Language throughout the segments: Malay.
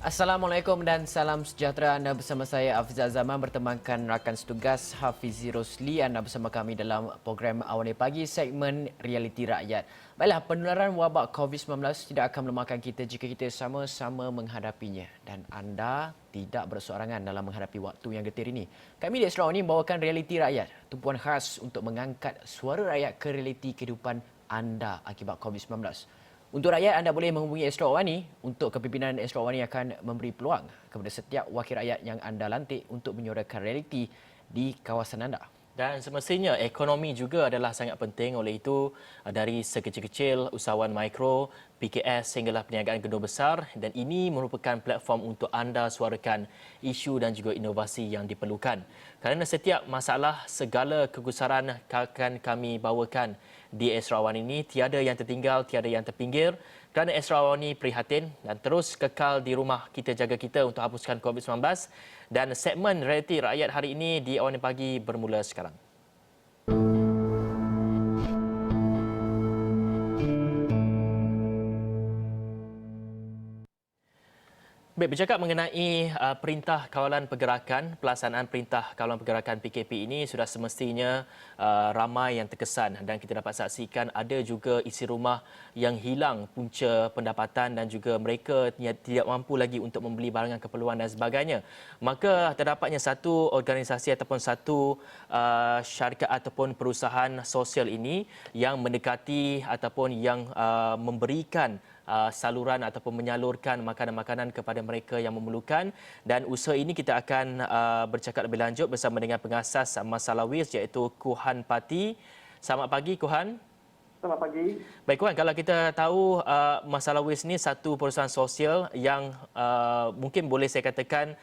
Assalamualaikum dan salam sejahtera. Anda bersama saya Afizal Zaman bertemankan rakan setugas Hafizi Rosli. Anda bersama kami dalam program Awal Pagi segmen Realiti Rakyat. Baiklah, penularan wabak COVID-19 tidak akan melemahkan kita jika kita sama-sama menghadapinya. Dan anda tidak bersorangan dalam menghadapi waktu yang getir ini. Kami di Astro ini membawakan Realiti Rakyat, tumpuan khas untuk mengangkat suara rakyat ke realiti kehidupan anda akibat COVID-19. Untuk rakyat, anda boleh menghubungi Astro Awani. Untuk kepimpinan Astro Awani akan memberi peluang kepada setiap wakil rakyat yang anda lantik untuk menyuarakan realiti di kawasan anda. Dan semestinya ekonomi juga adalah sangat penting. Oleh itu, dari sekecil-kecil usahawan mikro, PKS sehinggalah perniagaan gedung besar, dan ini merupakan platform untuk anda suarakan isu dan juga inovasi yang diperlukan. Kerana setiap masalah, segala kegusaran akan kami bawakan di Astro Awani ini. Tiada yang tertinggal, tiada yang terpinggir. Kerana Astro Awani prihatin dan terus kekal di rumah, kita jaga kita untuk hapuskan COVID-19. Dan segmen Realiti Rakyat hari ini di Awani Pagi bermula sekarang. Baik, bercakap mengenai Perintah Kawalan Pergerakan, pelaksanaan Perintah Kawalan Pergerakan PKP ini sudah semestinya ramai yang terkesan dan kita dapat saksikan ada juga isi rumah yang hilang punca pendapatan dan juga mereka tidak mampu lagi untuk membeli barangan keperluan dan sebagainya. Maka terdapatnya satu organisasi ataupun satu syarikat ataupun perusahaan sosial ini yang mendekati ataupun yang memberikan saluran ataupun menyalurkan makanan-makanan kepada mereka yang memerlukan, dan usaha ini kita akan bercakap lebih lanjut bersama dengan pengasas Masalawis iaitu Kuhan Pati. Selamat pagi Kuhan. Selamat pagi. Baik Kuhan, kalau kita tahu Masalawis ni satu perusahaan sosial yang mungkin boleh saya katakan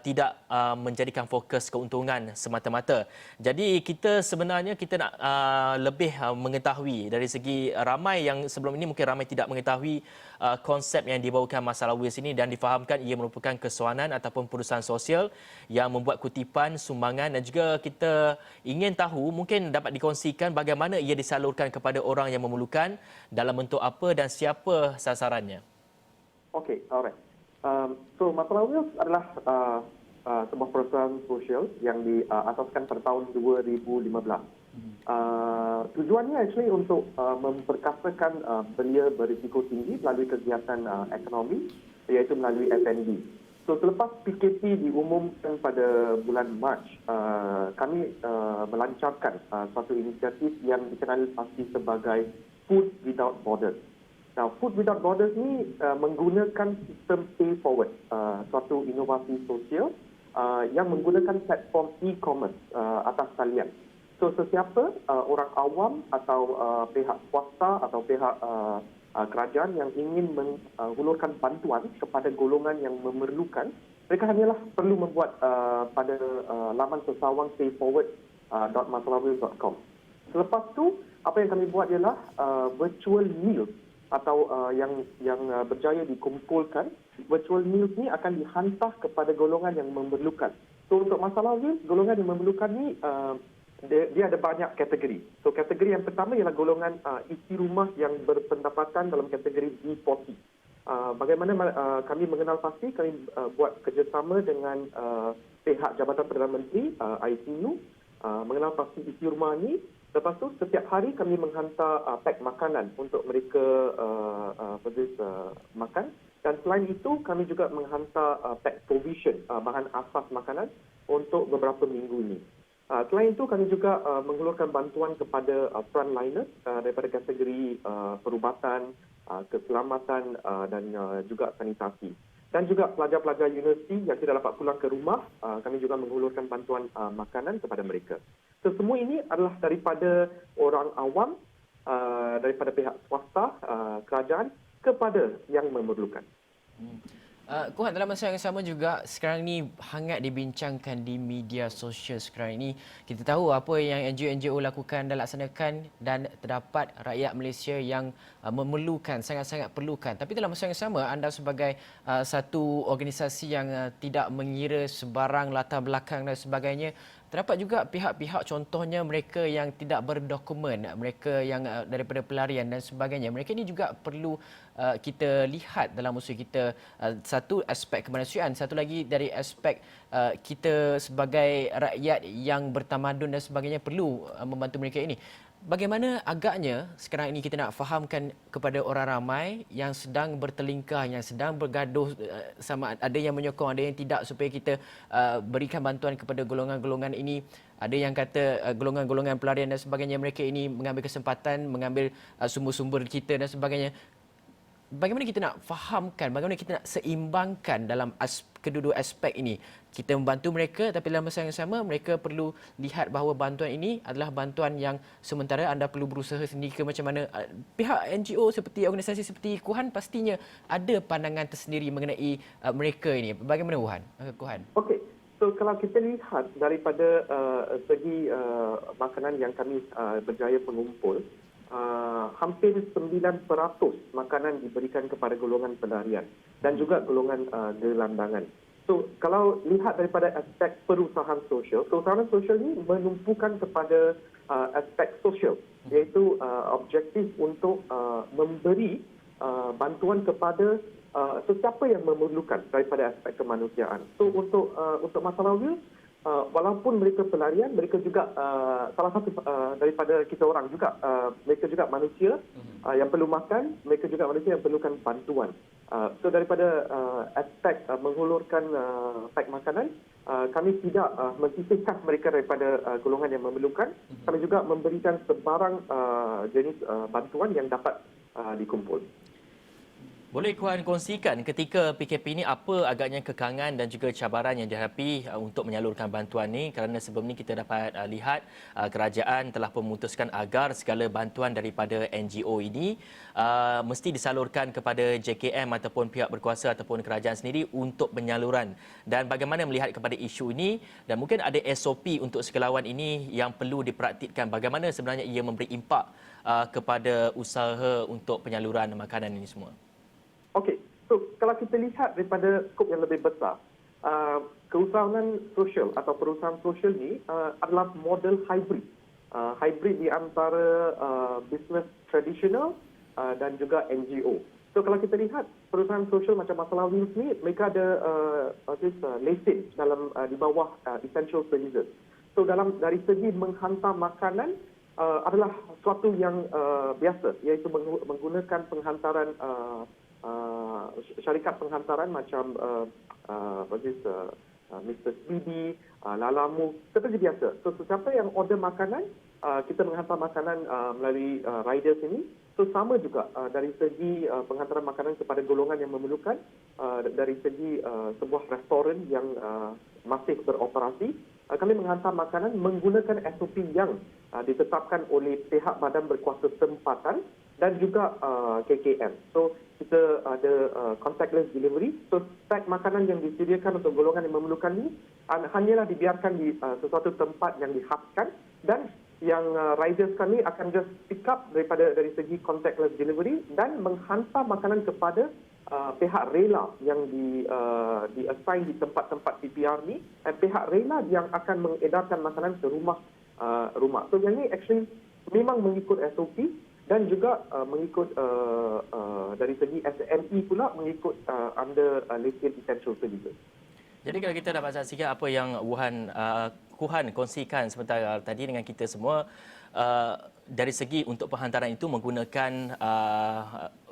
tidak menjadikan fokus keuntungan semata-mata. Jadi kita sebenarnya kita nak lebih mengetahui dari segi ramai yang sebelum ini mungkin ramai tidak mengetahui konsep yang dibawakan Masalawis ini dan difahamkan ia merupakan kesuanan ataupun perusahaan sosial yang membuat kutipan, sumbangan, dan juga kita ingin tahu mungkin dapat dikongsikan bagaimana ia disalurkan kepada orang yang memerlukan, dalam bentuk apa dan siapa sasarannya. Okey, alright. So Masalawis adalah sebuah perusahaan sosial yang diasaskan pada tahun 2015. Tujuannya actually untuk memperkasakan belia berisiko tinggi melalui kegiatan ekonomi, iaitu melalui F&B. So selepas PKP diumumkan pada bulan Mac, kami melancarkan suatu inisiatif yang dikenali pasti sebagai Food Without Borders. Now, Food Without Borders ni menggunakan sistem Pay Forward, suatu inovasi sosial yang menggunakan platform e-commerce atas talian. So sesiapa orang awam atau pihak swasta atau pihak kerajaan yang ingin menghulurkan bantuan kepada golongan yang memerlukan, mereka hanyalah perlu membuat pada laman sesawang payforward.masalawis.com. Selepas tu, apa yang kami buat ialah virtual meals atau yang berjaya dikumpulkan. Virtual meals ni akan dihantar kepada golongan yang memerlukan. So untuk Masalawis, golongan yang memerlukan ni dia ada banyak kategori. So kategori yang pertama ialah golongan isi rumah yang berpendapatan dalam kategori B40. Bagaimana kami mengenal pasti, kami buat kerjasama dengan pihak Jabatan Perdana Menteri, ITU, mengenal pasti isi rumah ni. Lepas tu setiap hari kami menghantar pack makanan untuk mereka makan. Dan selain itu kami juga menghantar pack provision, bahan asas makanan untuk beberapa minggu ini. Selain itu, kami juga menghulurkan bantuan kepada frontliners daripada kategori perubatan, keselamatan dan juga sanitasi. Dan juga pelajar-pelajar universiti yang tidak dapat pulang ke rumah, kami juga menghulurkan bantuan makanan kepada mereka. So, semua ini adalah daripada orang awam, daripada pihak swasta, kerajaan kepada yang memerlukan. Kuhan, dalam masa yang sama juga sekarang ni hangat dibincangkan di media sosial sekarang ini. Kita tahu apa yang NGO-NGO lakukan dan laksanakan dan terdapat rakyat Malaysia yang memerlukan, sangat-sangat perlukan. Tapi dalam masa yang sama, anda sebagai satu organisasi yang tidak mengira sebarang latar belakang dan sebagainya, terdapat juga pihak-pihak contohnya mereka yang tidak berdokumen, mereka yang daripada pelarian dan sebagainya. Mereka ini juga perlu kita lihat dalam usaha kita, satu aspek kemanusiaan, satu lagi dari aspek kita sebagai rakyat yang bertamadun dan sebagainya perlu membantu mereka ini. Bagaimana agaknya sekarang ini kita nak fahamkan kepada orang ramai yang sedang bertelingkah, yang sedang bergaduh, sama ada yang menyokong, ada yang tidak, supaya kita berikan bantuan kepada golongan-golongan ini. Ada yang kata golongan-golongan pelarian dan sebagainya, mereka ini mengambil kesempatan, mengambil sumber-sumber kita dan sebagainya. Bagaimana kita nak fahamkan, bagaimana kita nak seimbangkan dalam kedua-dua aspek ini. Kita membantu mereka, tapi dalam masa yang sama mereka perlu lihat bahawa bantuan ini adalah bantuan yang sementara. Anda perlu berusaha sendiri ke macam mana. Pihak NGO seperti organisasi seperti Kuhan pastinya ada pandangan tersendiri mengenai mereka ini. Bagaimana Kuhan? Okey. So kalau kita lihat daripada segi makanan yang kami berjaya mengumpul, hampir 9% makanan diberikan kepada golongan pelarian dan juga golongan gelandangan. So, kalau lihat daripada aspek perusahaan sosial ini menumpukan kepada aspek sosial, iaitu objektif untuk memberi bantuan kepada sesiapa yang memerlukan daripada aspek kemanusiaan. So, untuk masalah will, walaupun mereka pelarian, mereka juga salah satu daripada kita orang juga, mereka juga manusia yang perlu makan, mereka juga manusia yang perlukan bantuan. So daripada aspek menghulurkan pack makanan, kami tidak mensisihkan mereka daripada golongan yang memerlukan. Kami juga memberikan sebarang jenis bantuan yang dapat dikumpul. Boleh Kuhan kongsikan ketika PKP ini apa agaknya kekangan dan juga cabaran yang dihadapi untuk menyalurkan bantuan ini, kerana sebelum ini kita dapat lihat kerajaan telah memutuskan agar segala bantuan daripada NGO ini mesti disalurkan kepada JKM ataupun pihak berkuasa ataupun kerajaan sendiri untuk penyaluran. Dan bagaimana melihat kepada isu ini, dan mungkin ada SOP untuk sekelawan ini yang perlu dipraktikkan, bagaimana sebenarnya ia memberi impak kepada usaha untuk penyaluran makanan ini semua. Okey, so kalau kita lihat daripada skop yang lebih besar, keusahawan sosial atau perusahaan sosial ini adalah model hybrid. Hybrid di antara bisnes tradisional dan juga NGO. So kalau kita lihat perusahaan sosial macam Masalah Wheels ni, mereka ada lesen dalam di bawah essential services. So dari segi menghantar makanan adalah sesuatu yang biasa, iaitu menggunakan penghantaran syarikat penghantaran macam Mr. Speedy, Lalamu, seperti biasa. So sesiapa yang order makanan, kita menghantar makanan melalui riders ini. So sama juga dari segi penghantaran makanan kepada golongan yang memerlukan, dari segi sebuah restoran yang masih beroperasi, kami menghantar makanan menggunakan SOP yang ditetapkan oleh pihak badan berkuasa tempatan dan juga KKM. So kita ada contactless delivery. So pack makanan yang disediakan untuk golongan yang memerlukan ini hanyalah dibiarkan di sesuatu tempat yang dikhaskan, dan yang riders kami akan just pick up dari segi contactless delivery dan menghantar makanan kepada pihak rela yang di-assign di tempat-tempat PPR ni, dan pihak rela yang akan mengedarkan makanan ke rumah. So yang ni actually memang mengikut SOP dan juga mengikut dari segi SME pula mengikut under lesen essential services. Jadi kalau kita dapat saksikan apa yang Kuhan kongsikan sebentar tadi dengan kita semua, dari segi untuk penghantaran itu menggunakan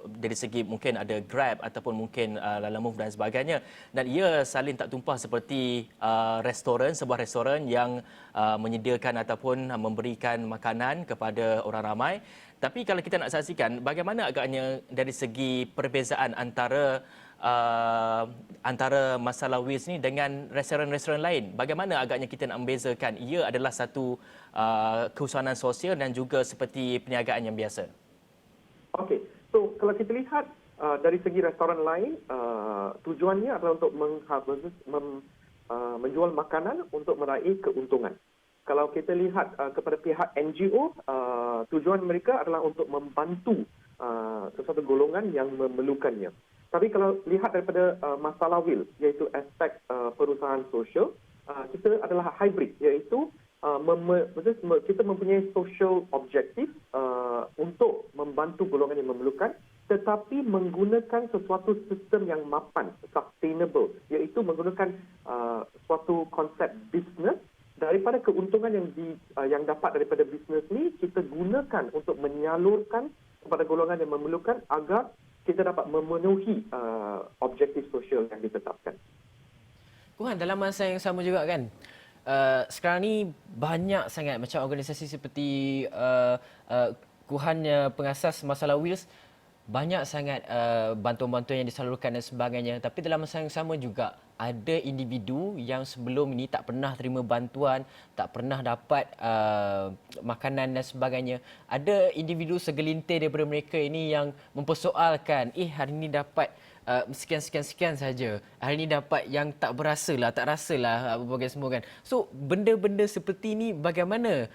dari segi mungkin ada Grab ataupun mungkin Lalamove dan sebagainya, dan ia salin tak tumpah seperti sebuah restoran yang menyediakan ataupun memberikan makanan kepada orang ramai. Tapi kalau kita nak saksikan bagaimana agaknya dari segi perbezaan antara Masalah Wheels ni dengan restoran-restoran lain, bagaimana agaknya kita nak membezakan ia adalah satu keusahawan sosial dan juga seperti perniagaan yang biasa? Okey, so kalau kita lihat dari segi restoran lain, tujuannya adalah untuk menjual makanan untuk meraih keuntungan. Kalau kita lihat kepada pihak NGO, tujuan mereka adalah untuk membantu sesuatu golongan yang memerlukannya. Tapi kalau lihat daripada Masalah Will, iaitu aspek perusahaan sosial, kita adalah hybrid, iaitu kita mempunyai social objective untuk membantu golongan yang memerlukan, tetapi menggunakan sesuatu sistem yang mapan, sustainable, iaitu menggunakan suatu konsep bisnes daripada keuntungan yang dapat daripada bisnes ni kita gunakan untuk menyalurkan kepada golongan yang memerlukan agar kita dapat memenuhi objektif sosial yang ditetapkan. Kuhan, dalam masa yang sama juga kan, sekarang ni banyak sangat macam organisasi seperti Kuhan pengasas Masalah Wills, banyak sangat bantuan-bantuan yang disalurkan dan sebagainya. Tapi dalam masa yang sama juga ada individu yang sebelum ini tak pernah terima bantuan, tak pernah dapat makanan dan sebagainya. Ada individu segelintir daripada mereka ini yang mempersoalkan, hari ini dapat sekian saja. Hari ini dapat yang tak rasalah berbagai semua kan. So benda-benda seperti ini bagaimana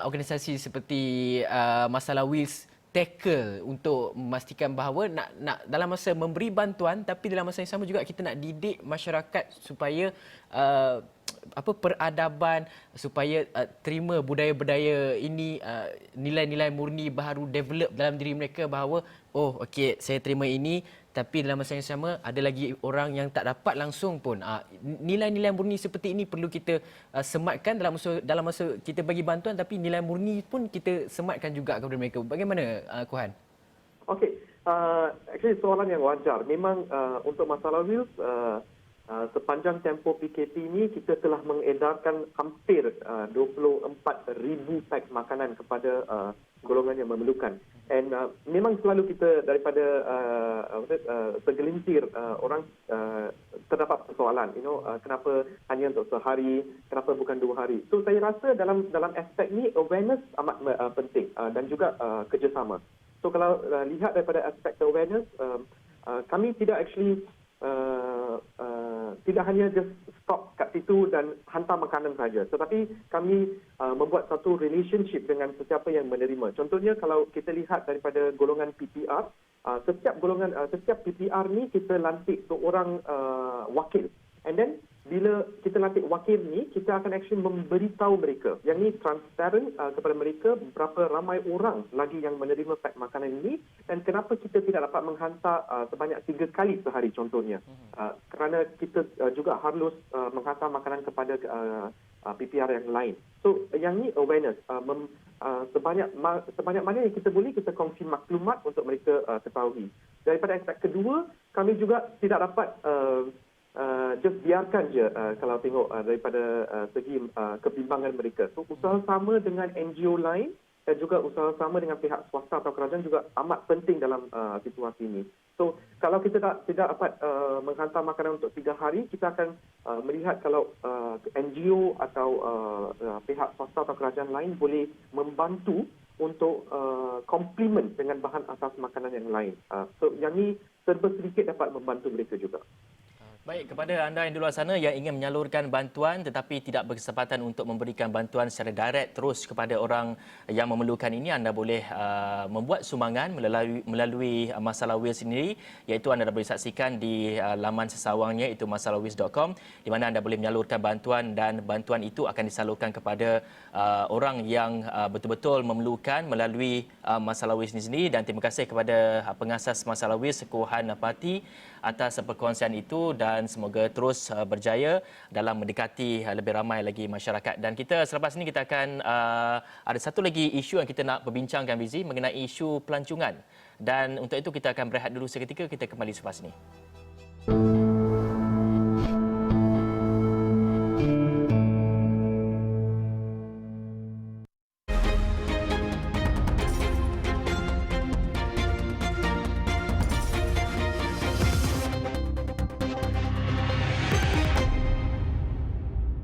organisasi seperti Masalah Wills tackle untuk memastikan bahawa nak dalam masa memberi bantuan, tapi dalam masa yang sama juga kita nak didik masyarakat supaya peradaban, supaya terima budaya-budaya ini, nilai-nilai murni baru develop dalam diri mereka bahawa okey, saya terima ini, tapi dalam masa yang sama ada lagi orang yang tak dapat langsung pun. Nilai-nilai murni seperti ini perlu kita sematkan dalam masa kita bagi bantuan, tapi nilai murni pun kita sematkan juga kepada mereka. Bagaimana Kuhan? Okey, actually soalan yang wajar. Memang untuk Masalah Wills, sepanjang tempoh PKP ini kita telah mengedarkan hampir 24,000 pack makanan kepada golongan yang memerlukan. And memang selalu kita daripada segelintir orang terdapat persoalan, kenapa hanya untuk sehari, kenapa bukan 2 hari. So saya rasa dalam aspek ni awareness amat penting dan juga kerjasama. So kalau lihat daripada aspek awareness, kami tidak actually tidak hanya just stop kat situ dan hantar makanan saja, tetapi kami membuat satu relationship dengan sesiapa yang menerima. Contohnya kalau kita lihat daripada golongan PPR, setiap PPR ni kita lantik seorang wakil, and then bila kita lantik wakil ni, kita akan actually memberitahu mereka. Yang ni transparent kepada mereka berapa ramai orang lagi yang menerima pack makanan ini dan kenapa kita tidak dapat menghantar sebanyak 3 kali sehari contohnya. Kerana kita juga harus menghantar makanan kepada PPR yang lain. So yang ni awareness. Sebanyak mana yang kita boleh, kita kongsi maklumat untuk mereka ketahui. Daripada aspek kedua, kami juga tidak dapat just biarkan je kalau tengok daripada segi kebimbangan mereka. So usaha sama dengan NGO lain dan juga usaha sama dengan pihak swasta atau kerajaan juga amat penting dalam situasi ini. So kalau kita tidak dapat menghantar makanan untuk 3 hari, kita akan melihat kalau NGO atau pihak swasta atau kerajaan lain boleh membantu untuk komplement dengan bahan asas makanan yang lain. So yang ni serba sedikit dapat membantu mereka juga. Baik, kepada anda yang di luar sana yang ingin menyalurkan bantuan tetapi tidak berkesempatan untuk memberikan bantuan secara direct terus kepada orang yang memerlukan ini, anda boleh membuat sumbangan melalui Masalah Wills sendiri, iaitu anda boleh saksikan di laman sesawangnya, iaitu masalahwills.com, di mana anda boleh menyalurkan bantuan dan bantuan itu akan disalurkan kepada orang yang betul-betul memerlukan melalui Masalah Wills ini sendiri. Dan terima kasih kepada pengasas Masalah Wills, Kuhan Pati, atas perkongsian itu dan semoga terus berjaya dalam mendekati lebih ramai lagi masyarakat. Dan kita selepas ini kita akan ada satu lagi isu yang kita nak perbincangkan, Fizi, mengenai isu pelancongan. Dan untuk itu kita akan berehat dulu seketika, kita kembali selepas ini.